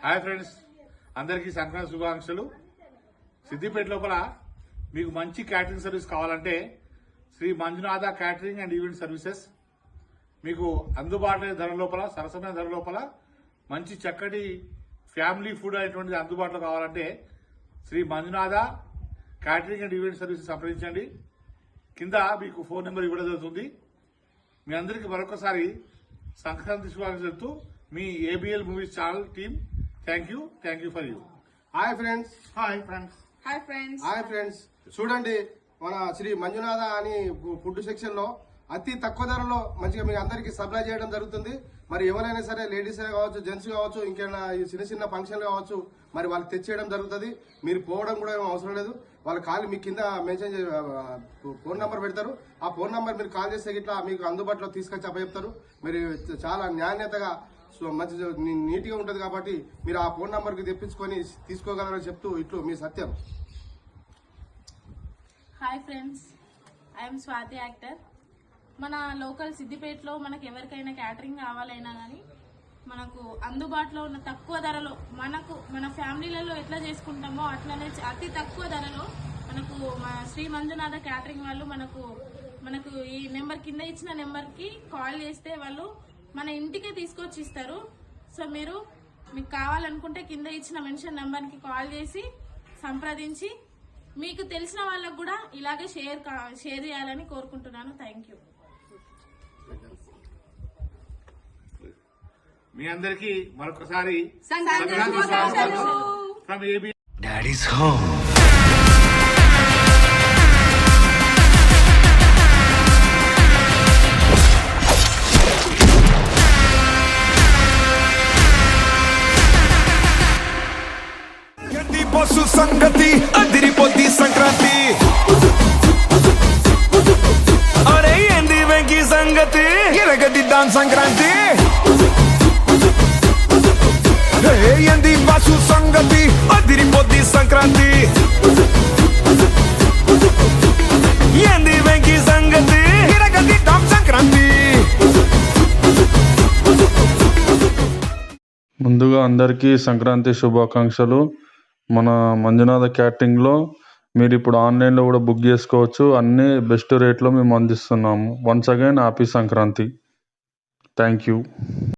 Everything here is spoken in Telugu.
హాయ్ ఫ్రెండ్స్, అందరికీ సంక్రాంతి శుభాకాంక్షలు. సిద్దిపేట లోపల మీకు మంచి క్యాటరింగ్ సర్వీస్ కావాలంటే Shri Manjunatha catering and event services మీకు అందుబాటులో ధర లోపల, సరసమైన ధర లోపల మంచి చక్కటి ఫ్యామిలీ ఫుడ్ అనేటువంటిది అందుబాటులో కావాలంటే Shri Manjunatha catering and event services సంప్రదించండి. కింద మీకు ఫోన్ నెంబర్ ఇవ్వడం జరుగుతుంది. మీ అందరికీ మరొకసారి సంక్రాంతి శుభాకాంక్షలు చెప్తూ మీ ABL movies channel team thank you for you. Hi friends. Hi friends. చూడండి, మన శ్రీ మంజునాథ అని ఫుడ్ సెక్షన్ లో అతి తక్కువ ధరలో మంచిగా మీకు అందరికి సప్లై చేయడం జరుగుతుంది. మరి ఎవరైనా సరే, లేడీస్ కావచ్చు, జెంట్స్ కావచ్చు, ఇంకేమైనా చిన్న చిన్న ఫంక్షన్లు కావచ్చు, మరి వాళ్ళు తెచ్చేయడం జరుగుతుంది. మీరు పోవడం కూడా ఏం అవసరం లేదు. వాళ్ళ కాల్ మీ కింద మెన్షన్ ఫోన్ నంబర్ పెడతారు. ఆ ఫోన్ నంబర్ మీరు కాల్ చేస్తే ఇట్లా మీకు అందుబాటులో తీసుకొచ్చి అప్పచెప్తారు. మీరు చాలా నాణ్యతగా మంచి నీట్గా ఉంటుంది కాబట్టి మీరు ఆ ఫోన్ నంబర్కి తెప్పించుకొని తీసుకోగలరని చెప్తూ ఇట్లు మీ Satyam. Hi friends, I'm Swathi actor. మన లోకల్ సిద్దిపేటలో మనకు ఎవరికైనా క్యాటరింగ్ కావాలైనా కానీ మనకు అందుబాటులో ఉన్న తక్కువ ధరలో మన ఫ్యామిలీలలో ఎట్లా చేసుకుంటామో అట్లనే అతి తక్కువ ధరలో మనకు శ్రీ మంజునాథ క్యాటరింగ్ వాళ్ళు మనకు ఈ నెంబర్ కింద ఇచ్చిన నెంబర్కి కాల్ చేస్తే వాళ్ళు మన ఇంటికే తీసుకొచ్చి ఇస్తారు. సో మీకు కావాలనుకుంటే కింద ఇచ్చిన మెన్షన్ నెంబర్కి కాల్ చేసి సంప్రదించి మీకు తెలిసిన వాళ్ళకు కూడా ఇలాగే షేర్ చేయాలని కోరుకుంటున్నాను. Thank you. మీ అందరికీ మరొకసారి Daddy's home. బస్సు సంగతి అదిరిపోద్ది సంక్రాంతి. అరే ఏంది వెంకీ సంగతి, ఎరగదిద్దాం సంక్రాంతి. ఏంది బస్సు సంగతి అదిరిపోద్ది సంక్రాంతి. ఏంది వెంకీ సంగతి, ఎరగదిద్దాం సంక్రాంతి. ముందుగా అందరికీ సంక్రాంతి శుభాకాంక్షలు. మన మంజునాథ క్యాటరింగ్లో మీరు ఇప్పుడు ఆన్లైన్లో కూడా బుక్ చేసుకోవచ్చు. అన్నీ బెస్ట్ రేట్లో మేము అందిస్తున్నాము. Once again happy Sankranti. Thank you.